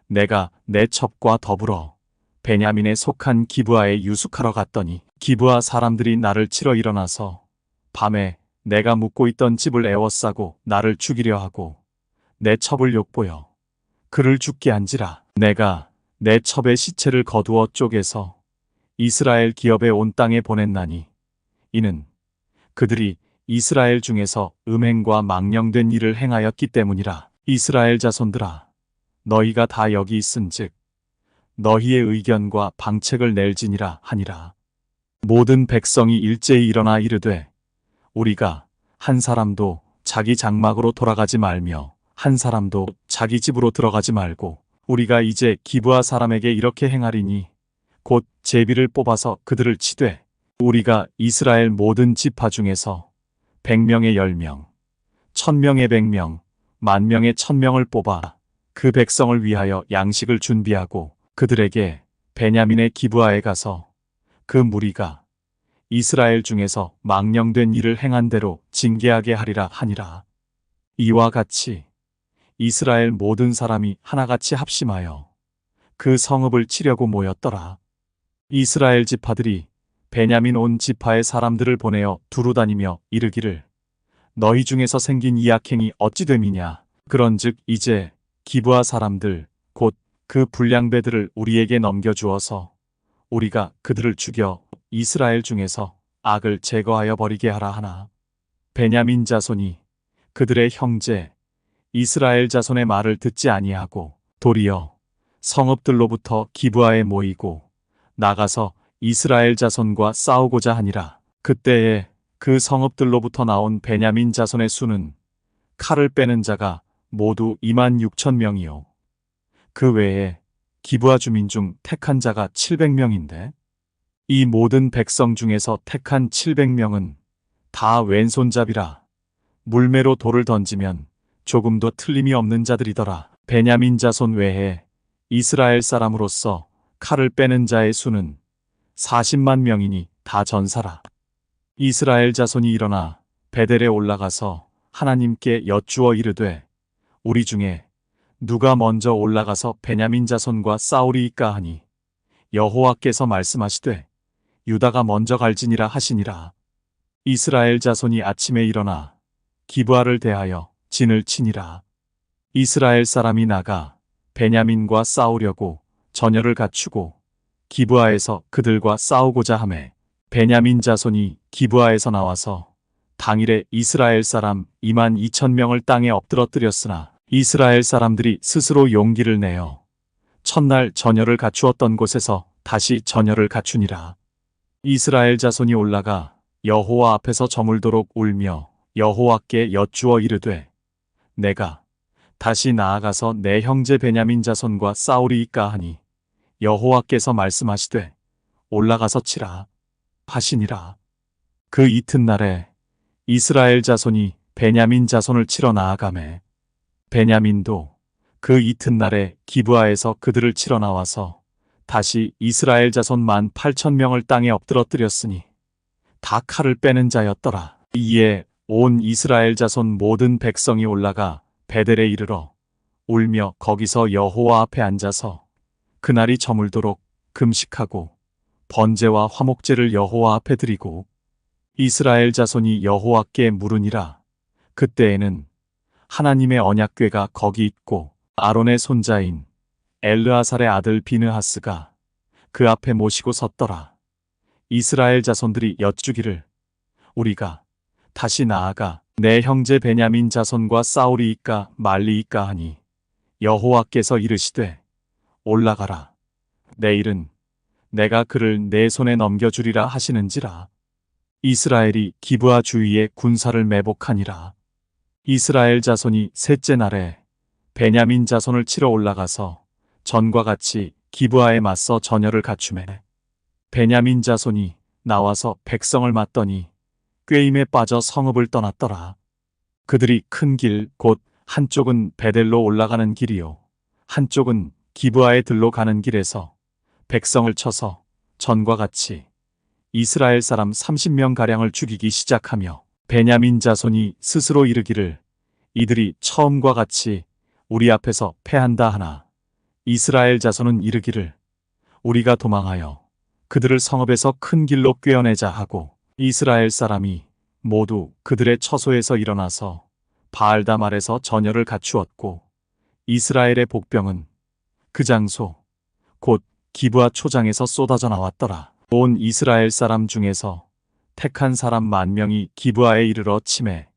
내가 내 첩과 더불어 베냐민에 속한 기브아에 유숙하러 갔더니 기브아 사람들이 나를 치러 일어나서 밤에 내가 묵고 있던 집을 에워싸고 나를 죽이려 하고 내 첩을 욕보여 그를 죽게 한지라. 내가 내 첩의 시체를 거두어 쪼개서 이스라엘 기업에 온 땅에 보냈나니 이는 그들이 이스라엘 중에서 음행과 망령된 일을 행하였기 때문이라. 이스라엘 자손들아 너희가 다 여기 있은즉 너희의 의견과 방책을 낼지니라 하니라. 모든 백성이 일제히 일어나 이르되 우리가 한 사람도 자기 장막으로 돌아가지 말며 한 사람도 자기 집으로 들어가지 말고 우리가 이제 기브아 사람에게 이렇게 행하리니 곧 제비를 뽑아서 그들을 치되 우리가 이스라엘 모든 지파 중에서 100명의 10명, 1000명의 100명, 10,000명의 1000명을 뽑아 그 백성을 위하여 양식을 준비하고 그들에게 베냐민의 기브아에 가서 그 무리가 이스라엘 중에서 망령된 일을 행한 대로 징계하게 하리라 하니라. 이와 같이 이스라엘 모든 사람이 하나같이 합심하여 그 성읍을 치려고 모였더라. 이스라엘 지파들이 베냐민 온 지파의 사람들을 보내어 두루 다니며 이르기를 너희 중에서 생긴 이 악행이 어찌 됨이냐. 그런즉 이제 기브아 사람들 곧 그 불량배들을 우리에게 넘겨주어서 우리가 그들을 죽여 이스라엘 중에서 악을 제거하여 버리게 하라 하나. 베냐민 자손이 그들의 형제 이스라엘 자손의 말을 듣지 아니하고 도리어 성읍들로부터 기브아에 모이고 나가서 이스라엘 자손과 싸우고자 하니라. 그때에 그 성읍들로부터 나온 베냐민 자손의 수는 칼을 빼는 자가 모두 26,000명이요. 그 외에 기브아 주민 중 택한 자가 700명인데 이 모든 백성 중에서 택한 700명은 다 왼손잡이라 물매로 돌을 던지면 조금도 틀림이 없는 자들이더라. 베냐민 자손 외에 이스라엘 사람으로서 칼을 빼는 자의 수는 40만 명이니 다 전사라. 이스라엘 자손이 일어나 베델에 올라가서 하나님께 여쭈어 이르되 우리 중에 누가 먼저 올라가서 베냐민 자손과 싸우리이까 하니 여호와께서 말씀하시되 유다가 먼저 갈지니라 하시니라. 이스라엘 자손이 아침에 일어나 기브아를 대하여 진을 치니라. 이스라엘 사람이 나가 베냐민과 싸우려고 전열을 갖추고 기브아에서 그들과 싸우고자 하매 베냐민 자손이 기브아에서 나와서 당일에 이스라엘 사람 22,000명을 땅에 엎드러뜨렸으나 이스라엘 사람들이 스스로 용기를 내어 첫날 전열을 갖추었던 곳에서 다시 전열을 갖추니라. 이스라엘 자손이 올라가 여호와 앞에서 저물도록 울며 여호와께 여쭈어 이르되 내가 다시 나아가서 내 형제 베냐민 자손과 싸우리이까 하니 여호와께서 말씀하시되 올라가서 치라 하시니라. 그 이튿날에 이스라엘 자손이 베냐민 자손을 치러 나아가매 베냐민도 그 이튿날에 기브아에서 그들을 치러 나와서 다시 이스라엘 자손 18,000명을 땅에 엎드러뜨렸으니 다 칼을 빼는 자였더라. 이에 온 이스라엘 자손 모든 백성이 올라가 베델에 이르러 울며 거기서 여호와 앞에 앉아서 그날이 저물도록 금식하고 번제와 화목제를 여호와 앞에 드리고 이스라엘 자손이 여호와께 물으니라. 그때에는 하나님의 언약궤가 거기 있고 아론의 손자인 엘르아살의 아들 비느하스가 그 앞에 모시고 섰더라. 이스라엘 자손들이 여쭈기를 우리가 다시 나아가 내 형제 베냐민 자손과 싸우리이까 말리이까 하니 여호와께서 이르시되 올라가라. 내일은 내가 그를 내 손에 넘겨주리라 하시는지라. 이스라엘이 기브아 주위에 군사를 매복하니라. 이스라엘 자손이 셋째 날에 베냐민 자손을 치러 올라가서 전과 같이 기브아에 맞서 전열을 갖추매 베냐민 자손이 나와서 백성을 맞더니 꾀임에 빠져 성읍을 떠났더라. 그들이 큰 길 곧 한쪽은 베델로 올라가는 길이요 한쪽은 기브아에 들로 가는 길에서 백성을 쳐서 전과 같이 이스라엘 사람 30명 가량을 죽이기 시작하며 베냐민 자손이 스스로 이르기를 이들이 처음과 같이 우리 앞에서 패한다 하나 이스라엘 자손은 이르기를 우리가 도망하여 그들을 성읍에서 큰 길로 꿰어내자 하고 이스라엘 사람이 모두 그들의 처소에서 일어나서 바알다말에서 전열을 갖추었고 이스라엘의 복병은 그 장소 곧 기브아 초장에서 쏟아져 나왔더라. 온 이스라엘 사람 중에서 택한 사람 10,000명이 기브아에 이르러 치매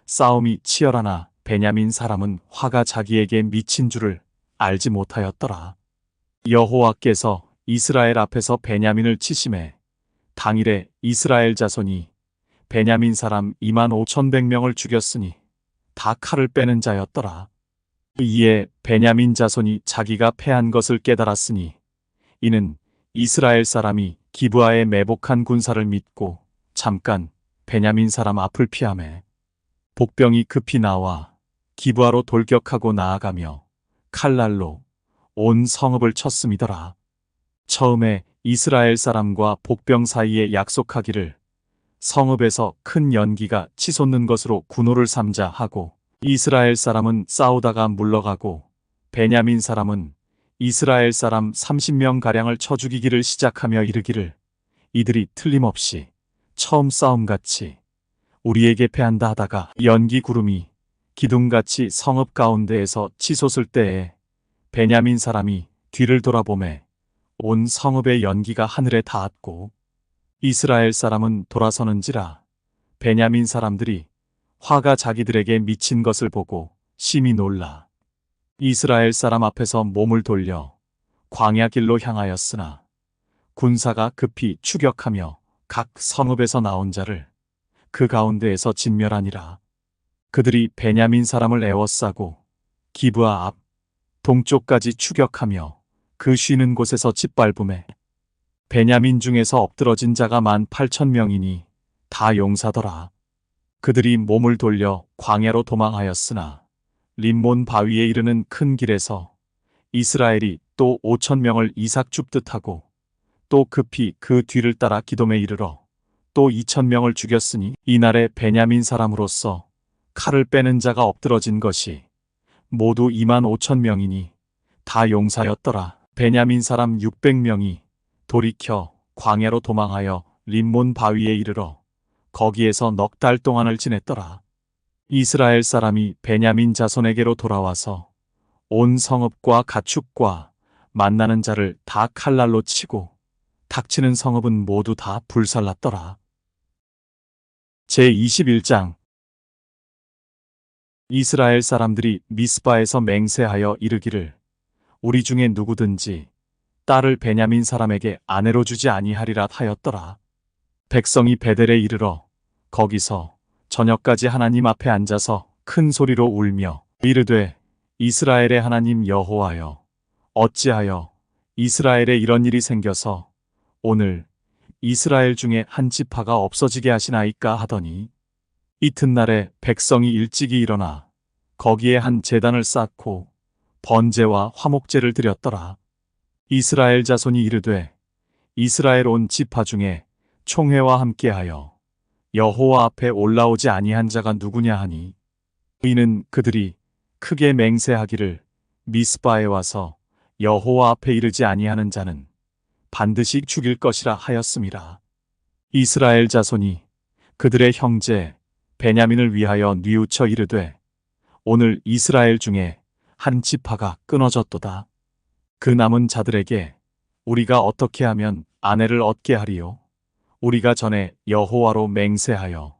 싸움이 치열하나 베냐민 사람은 화가 자기에게 미친 줄을 알지 못하였더라. 여호와께서 이스라엘 앞에서 베냐민을 치심해 당일에 이스라엘 자손이 베냐민 사람 25,100명을 죽였으니 다 칼을 빼는 자였더라. 이에 베냐민 자손이 자기가 패한 것을 깨달았으니 이는 이스라엘 사람이 기브아에 매복한 군사를 믿고 잠깐 베냐민 사람 앞을 피하매 복병이 급히 나와 기브아로 돌격하고 나아가며 칼날로 온 성읍을 쳤음이더라. 처음에 이스라엘 사람과 복병 사이에 약속하기를 성읍에서 큰 연기가 치솟는 것으로 군호를 삼자 하고 이스라엘 사람은 싸우다가 물러가고 베냐민 사람은 이스라엘 사람 30명 가량을 쳐 죽이기를 시작하며 이르기를 이들이 틀림없이 처음 싸움같이 우리에게 패한다 하다가 연기 구름이 기둥같이 성읍 가운데에서 치솟을 때에 베냐민 사람이 뒤를 돌아보매 온 성읍의 연기가 하늘에 닿았고 이스라엘 사람은 돌아서는지라 베냐민 사람들이 화가 자기들에게 미친 것을 보고 심히 놀라 이스라엘 사람 앞에서 몸을 돌려 광야 길로 향하였으나 군사가 급히 추격하며 각 성읍에서 나온 자를 그 가운데에서 진멸하니라. 그들이 베냐민 사람을 에워싸고 기브아 앞 동쪽까지 추격하며 그 쉬는 곳에서 짓밟음에 베냐민 중에서 엎드러진 자가 18,000명이니 다 용사더라. 그들이 몸을 돌려 광야로 도망하였으나 림몬 바위에 이르는 큰 길에서 이스라엘이 또 5,000명을 이삭 줍듯 하고 또 급히 그 뒤를 따라 기돔에 이르러 또 2,000명을 죽였으니 이날에 베냐민 사람으로서 칼을 빼는 자가 엎드러진 것이 모두 25,000명이니 다 용사였더라. 베냐민 사람 600명이 돌이켜 광야로 도망하여 림몬 바위에 이르러 거기에서 넉 달 동안을 지냈더라. 이스라엘 사람이 베냐민 자손에게로 돌아와서 온 성읍과 가축과 만나는 자를 다 칼날로 치고 닥치는 성읍은 모두 다 불살랐더라. 제21장 이스라엘 사람들이 미스바에서 맹세하여 이르기를 우리 중에 누구든지 딸을 베냐민 사람에게 아내로 주지 아니하리라 하였더라. 백성이 베델에 이르러 거기서 저녁까지 하나님 앞에 앉아서 큰 소리로 울며 이르되 이스라엘의 하나님 여호와여 어찌하여 이스라엘에 이런 일이 생겨서 오늘 이스라엘 중에 한 지파가 없어지게 하시나이까 하더니 이튿날에 백성이 일찍이 일어나 거기에 한 제단을 쌓고 번제와 화목제를 드렸더라. 이스라엘 자손이 이르되 이스라엘 온 지파 중에 총회와 함께하여 여호와 앞에 올라오지 아니한 자가 누구냐 하니 이는 그들이 크게 맹세하기를 미스바에 와서 여호와 앞에 이르지 아니하는 자는 반드시 죽일 것이라 하였음이라. 이스라엘 자손이 그들의 형제 베냐민을 위하여 뉘우쳐 이르되 오늘 이스라엘 중에 한 지파가 끊어졌도다. 그 남은 자들에게 우리가 어떻게 하면 아내를 얻게 하리요? 우리가 전에 여호와로 맹세하여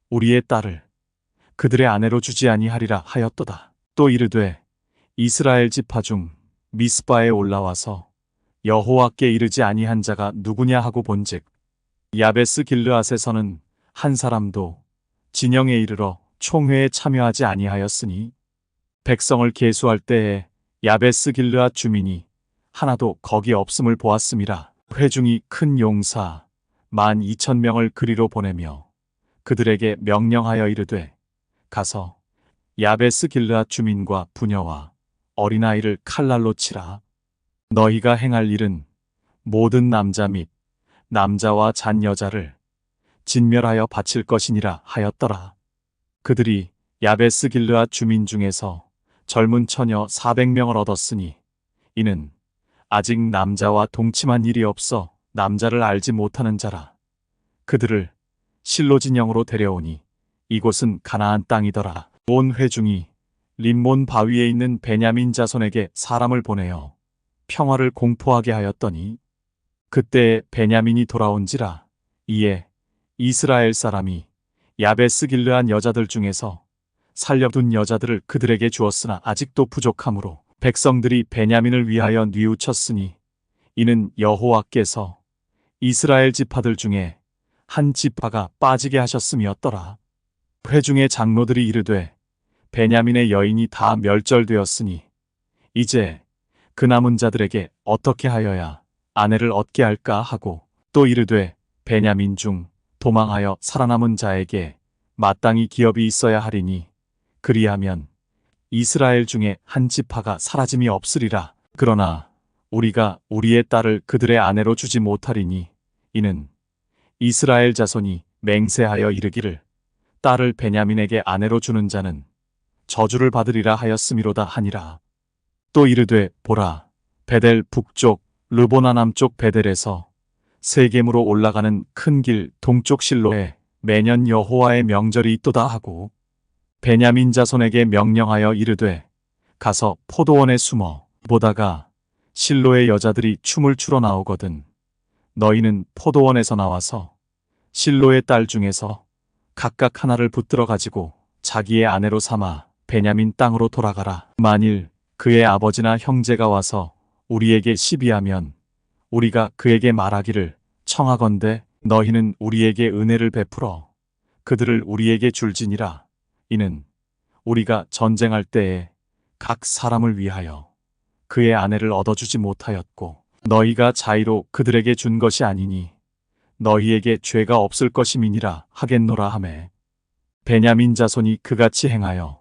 우리의 딸을 그들의 아내로 주지 아니하리라 하였도다. 또 이르되 이스라엘 지파 중 미스바에 올라와서 여호와께 이르지 아니한 자가 누구냐 하고 본즉 야베스 길르앗에서는 한 사람도 진영에 이르러 총회에 참여하지 아니하였으니 백성을 계수할 때에 야베스 길르앗 주민이 하나도 거기 없음을 보았음이라. 회중이 큰 용사 12,000명을 그리로 보내며 그들에게 명령하여 이르되 가서 야베스 길르앗 주민과 부녀와 어린아이를 칼날로 치라. 너희가 행할 일은 모든 남자 및 남자와 잔 여자를 진멸하여 바칠 것이니라 하였더라. 그들이 야베스 길르앗 주민 중에서 젊은 처녀 400명을 얻었으니 이는 아직 남자와 동침한 일이 없어 남자를 알지 못하는 자라. 그들을 실로 진영으로 데려오니 이곳은 가나안 땅이더라. 온 회중이 림몬 바위에 있는 베냐민 자손에게 사람을 보내어 평화를 공포하게 하였더니 그때에 베냐민이 돌아온지라. 이에 이스라엘 사람이 야베스 길르앗 여자들 중에서 살려둔 여자들을 그들에게 주었으나 아직도 부족하므로 백성들이 베냐민을 위하여 뉘우쳤으니 이는 여호와께서 이스라엘 지파들 중에 한 지파가 빠지게 하셨음이었더라. 회중의 장로들이 이르되 베냐민의 여인이 다 멸절되었으니 이제 그 남은 자들에게 어떻게 하여야 아내를 얻게 할까 하고 또 이르되 베냐민 중 도망하여 살아남은 자에게 마땅히 기업이 있어야 하리니 그리하면 이스라엘 중에 한 지파가 사라짐이 없으리라. 그러나 우리가 우리의 딸을 그들의 아내로 주지 못하리니 이는 이스라엘 자손이 맹세하여 이르기를 딸을 베냐민에게 아내로 주는 자는 저주를 받으리라 하였음이로다 하니라. 또 이르되 보라 베델 북쪽 르보나 남쪽 베델에서 세겜으로 올라가는 큰 길 동쪽 실로에 매년 여호와의 명절이 있도다 하고 베냐민 자손에게 명령하여 이르되 가서 포도원에 숨어 보다가 실로의 여자들이 춤을 추러 나오거든 너희는 포도원에서 나와서 실로의 딸 중에서 각각 하나를 붙들어 가지고 자기의 아내로 삼아 베냐민 땅으로 돌아가라. 만일 그의 아버지나 형제가 와서 우리에게 시비하면 우리가 그에게 말하기를 청하건대 너희는 우리에게 은혜를 베풀어 그들을 우리에게 줄지니라. 이는 우리가 전쟁할 때에 각 사람을 위하여 그의 아내를 얻어주지 못하였고 너희가 자의로 그들에게 준 것이 아니니 너희에게 죄가 없을 것임이니라 하겠노라 하매 베냐민 자손이 그같이 행하여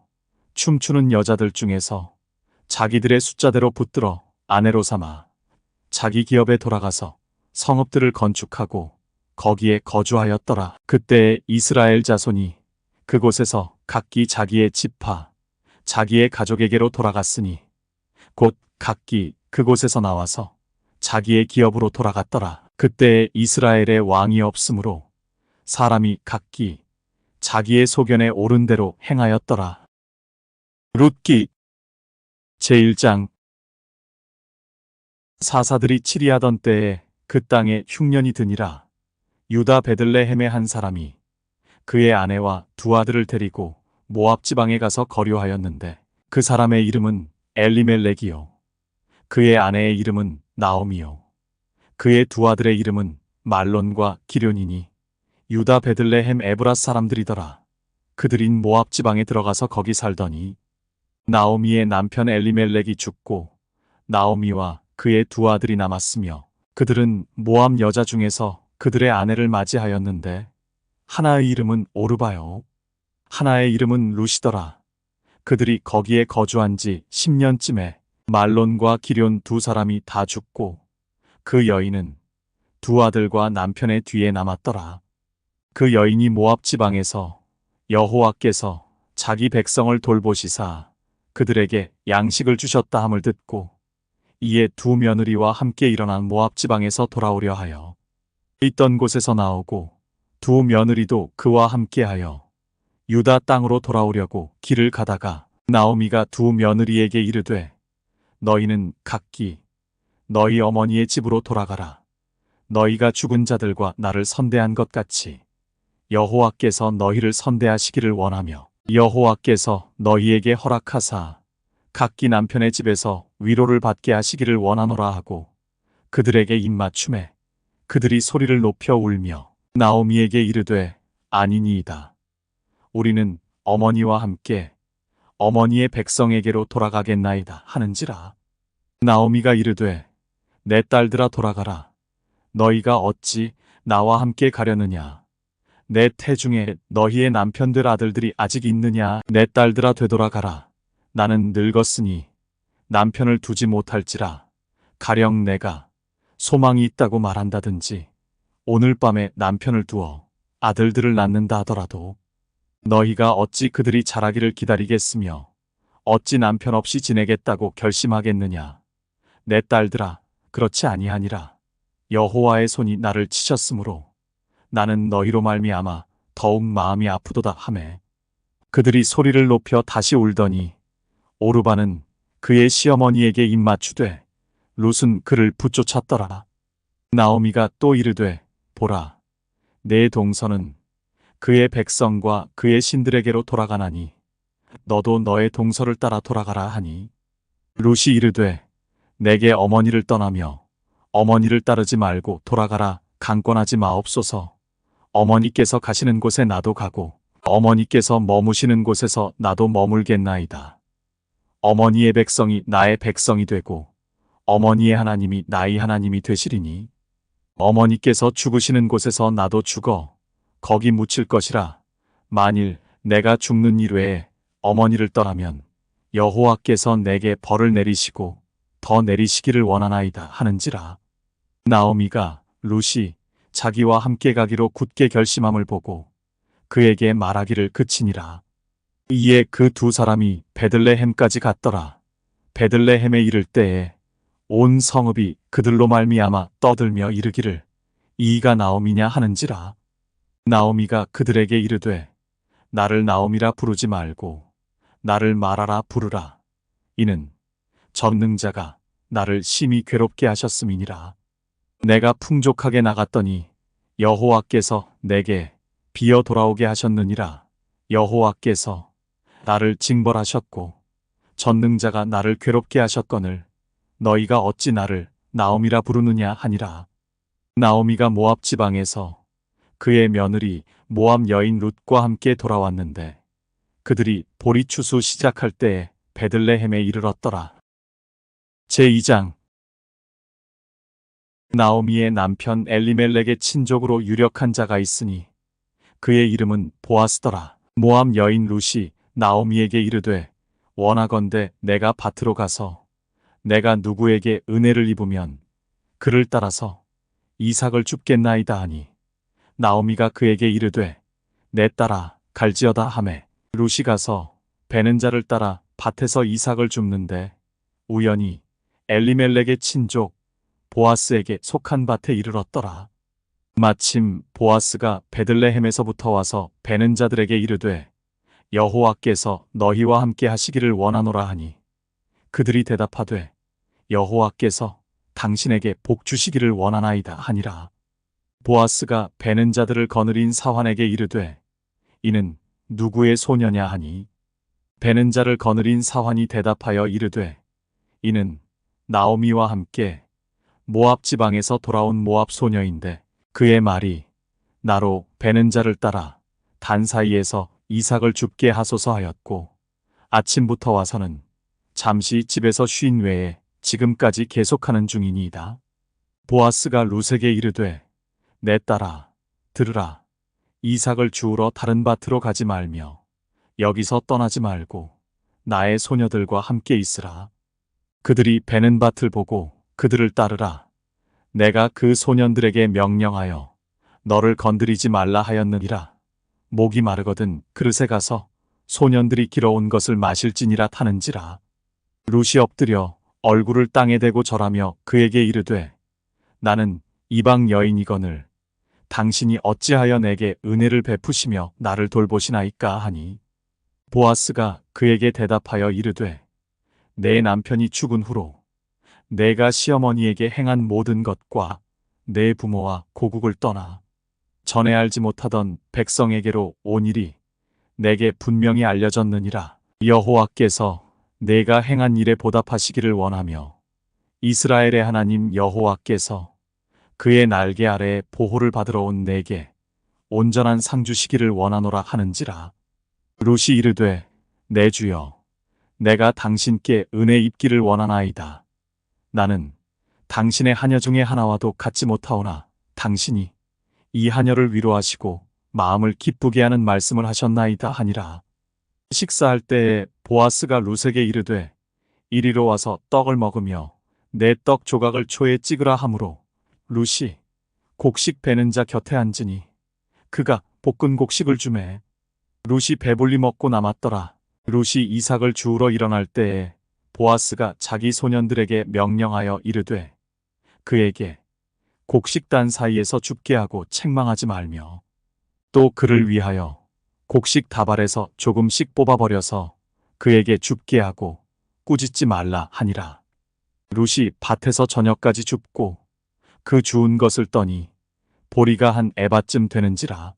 춤추는 여자들 중에서 자기들의 숫자대로 붙들어 아내로 삼아 자기 기업에 돌아가서 성읍들을 건축하고 거기에 거주하였더라. 그때에 이스라엘 자손이 그곳에서 각기 자기의 지파, 자기의 가족에게로 돌아갔으니 곧 각기 그곳에서 나와서 자기의 기업으로 돌아갔더라. 그때에 이스라엘에 왕이 없으므로 사람이 각기 자기의 소견에 옳은 대로 행하였더라. 룻기 제1장 사사들이 치리하던 때에 그 땅에 흉년이 드니라. 유다 베들레헴의 한 사람이 그의 아내와 두 아들을 데리고 모압 지방에 가서 거류하였는데 그 사람의 이름은 엘리멜렉이요 그의 아내의 이름은 나오미요 그의 두 아들의 이름은 말론과 기련이니 유다 베들레헴 에브라 사람들이더라. 그들인 모압 지방에 들어가서 거기 살더니 나오미의 남편 엘리멜렉이 죽고 나오미와 그의 두 아들이 남았으며 그들은 모압 여자 중에서 그들의 아내를 맞이하였는데 하나의 이름은 오르바요 하나의 이름은 루시더라. 그들이 거기에 거주한 지 10년쯤에 말론과 기련 두 사람이 다 죽고 그 여인은 두 아들과 남편의 뒤에 남았더라. 그 여인이 모압 지방에서 여호와께서 자기 백성을 돌보시사 그들에게 양식을 주셨다 함을 듣고 이에 두 며느리와 함께 일어난 모압 지방에서 돌아오려 하여 있던 곳에서 나오고 두 며느리도 그와 함께하여 유다 땅으로 돌아오려고 길을 가다가 나오미가 두 며느리에게 이르되 너희는 각기 너희 어머니의 집으로 돌아가라. 너희가 죽은 자들과 나를 선대한 것 같이 여호와께서 너희를 선대하시기를 원하며 여호와께서 너희에게 허락하사 각기 남편의 집에서 위로를 받게 하시기를 원하노라 하고 그들에게 입맞춤에 그들이 소리를 높여 울며 나오미에게 이르되 아니니이다. 우리는 어머니와 함께 어머니의 백성에게로 돌아가겠나이다 하는지라. 나오미가 이르되 내 딸들아 돌아가라. 너희가 어찌 나와 함께 가려느냐. 내 태중에 너희의 남편들 아들들이 아직 있느냐. 내 딸들아 되돌아가라. 나는 늙었으니 남편을 두지 못할지라. 가령 내가 소망이 있다고 말한다든지 오늘 밤에 남편을 두어 아들들을 낳는다 하더라도 너희가 어찌 그들이 자라기를 기다리겠으며 어찌 남편 없이 지내겠다고 결심하겠느냐. 내 딸들아 그렇지 아니하니라. 여호와의 손이 나를 치셨으므로 나는 너희로 말미암아 더욱 마음이 아프도다 하매 그들이 소리를 높여 다시 울더니 오르바는 그의 시어머니에게 입맞추되 룻은 그를 붙쫓았더라. 나오미가 또 이르되 보라 내 동서는 그의 백성과 그의 신들에게로 돌아가나니 너도 너의 동서를 따라 돌아가라 하니 룻이 이르되 내게 어머니를 떠나며 어머니를 따르지 말고 돌아가라. 강권하지 마옵소서. 어머니께서 가시는 곳에 나도 가고 어머니께서 머무시는 곳에서 나도 머물겠나이다. 어머니의 백성이 나의 백성이 되고 어머니의 하나님이 나의 하나님이 되시리니 어머니께서 죽으시는 곳에서 나도 죽어 거기 묻힐 것이라. 만일 내가 죽는 이외에 어머니를 떠나면 여호와께서 내게 벌을 내리시고 더 내리시기를 원하나이다 하는지라. 나오미가 룻이 자기와 함께 가기로 굳게 결심함을 보고 그에게 말하기를 그치니라. 이에 그 두 사람이 베들레헴까지 갔더라. 베들레헴에 이를 때에 온 성읍이 그들로 말미암아 떠들며 이르기를 이가 나오미냐 하는지라. 나오미가 그들에게 이르되 나를 나오미라 부르지 말고 나를 마라라 부르라. 이는 전능자가 나를 심히 괴롭게 하셨음이니라. 내가 풍족하게 나갔더니 여호와께서 내게 비어 돌아오게 하셨느니라. 여호와께서 나를 징벌하셨고 전능자가 나를 괴롭게 하셨거늘 너희가 어찌 나를 나오미라 부르느냐 하니라. 나오미가 모압 지방에서 그의 며느리 모압 여인 룻과 함께 돌아왔는데 그들이 보리 추수 시작할 때에 베들레헴에 이르렀더라. 제2장. 나오미의 남편 엘리멜렉의 친족으로 유력한 자가 있으니 그의 이름은 보아스더라. 모압 여인 룻이 나오미에게 이르되 원하건대 내가 밭으로 가서 내가 누구에게 은혜를 입으면 그를 따라서 이삭을 줍겠나이다 하니 나오미가 그에게 이르되 내 딸아 갈지어다 하매 룻이 가서 베는 자를 따라 밭에서 이삭을 줍는데 우연히 엘리멜렉의 친족 보아스에게 속한 밭에 이르렀더라. 마침 보아스가 베들레헴에서부터 와서 베는 자들에게 이르되 여호와께서 너희와 함께 하시기를 원하노라 하니 그들이 대답하되 여호와께서 당신에게 복 주시기를 원하나이다 하니라. 보아스가 베는 자들을 거느린 사환에게 이르되 이는 누구의 소녀냐 하니 베는 자를 거느린 사환이 대답하여 이르되 이는 나오미와 함께 모압 지방에서 돌아온 모압 소녀인데 그의 말이 나로 베는 자를 따라 단 사이에서 이삭을 줍게 하소서 하였고 아침부터 와서는 잠시 집에서 쉰 외에 지금까지 계속하는 중이니이다. 보아스가 룻에게 이르되 내 딸아 들으라. 이삭을 주우러 다른 밭으로 가지 말며 여기서 떠나지 말고 나의 소녀들과 함께 있으라. 그들이 베는 밭을 보고 그들을 따르라. 내가 그 소년들에게 명령하여 너를 건드리지 말라 하였느니라. 목이 마르거든 그릇에 가서 소년들이 길어온 것을 마실지니라 타는지라. 룻이 엎드려 얼굴을 땅에 대고 절하며 그에게 이르되 나는 이방 여인이거늘 당신이 어찌하여 내게 은혜를 베푸시며 나를 돌보시나이까 하니 보아스가 그에게 대답하여 이르되 내 남편이 죽은 후로 내가 시어머니에게 행한 모든 것과 내 부모와 고국을 떠나 전에 알지 못하던 백성에게로 온 일이 내게 분명히 알려졌느니라. 여호와께서 내가 행한 일에 보답하시기를 원하며 이스라엘의 하나님 여호와께서 그의 날개 아래에 보호를 받으러 온 내게 온전한 상 주시기를 원하노라 하는지라. 룻이 이르되 내 주여 내가 당신께 은혜 입기를 원하나이다. 나는 당신의 하녀 중에 하나와도 같지 못하오나 당신이 이 하녀를 위로하시고 마음을 기쁘게 하는 말씀을 하셨나이다 하니라. 식사할 때에 보아스가 룻에게 이르되 이리로 와서 떡을 먹으며 내 떡 조각을 초에 찍으라 하므로 룻이 곡식 베는 자 곁에 앉으니 그가 볶은 곡식을 주매 룻이 배불리 먹고 남았더라. 룻이 이삭을 주우러 일어날 때에 보아스가 자기 소년들에게 명령하여 이르되 그에게 곡식단 사이에서 줍게 하고 책망하지 말며 또 그를 위하여 곡식 다발에서 조금씩 뽑아버려서 그에게 줍게 하고 꾸짖지 말라 하니라. 룻이 밭에서 저녁까지 줍고 그 주운 것을 떠니 보리가 한 에바쯤 되는지라.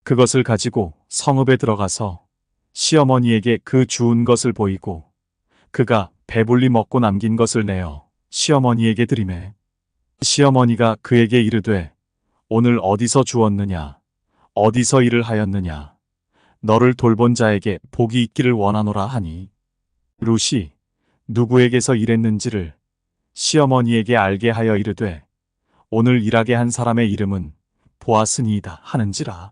그것을 가지고 성읍에 들어가서 시어머니에게 그 주운 것을 보이고 그가 배불리 먹고 남긴 것을 내어 시어머니에게 드리매 시어머니가 그에게 이르되 오늘 어디서 주었느냐 어디서 일을 하였느냐 너를 돌본 자에게 복이 있기를 원하노라 하니 룻이 누구에게서 일했는지를 시어머니에게 알게 하여 이르되 오늘 일하게 한 사람의 이름은 보아스니이다 하는지라.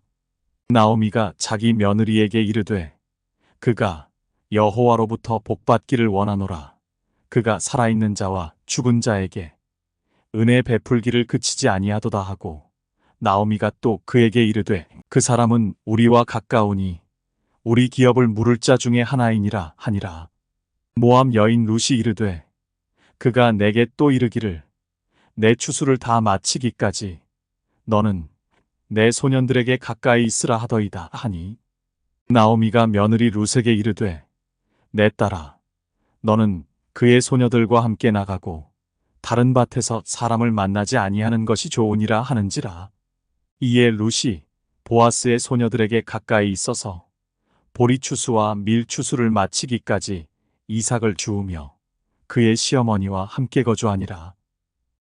나오미가 자기 며느리에게 이르되 그가 여호와로부터 복받기를 원하노라. 그가 살아있는 자와 죽은 자에게 은혜 베풀기를 그치지 아니하도다 하고 나오미가 또 그에게 이르되 그 사람은 우리와 가까우니 우리 기업을 물을 자 중에 하나이니라 하니라. 모압 여인 룻이 이르되 그가 내게 또 이르기를 내 추수를 다 마치기까지 너는 내 소년들에게 가까이 있으라 하더이다 하니 나오미가 며느리 룻에게 이르되 내 딸아 너는 그의 소녀들과 함께 나가고 다른 밭에서 사람을 만나지 아니하는 것이 좋으니라 하는지라. 이에 룻이 보아스의 소녀들에게 가까이 있어서 보리 추수와 밀 추수를 마치기까지 이삭을 주우며 그의 시어머니와 함께 거주하니라.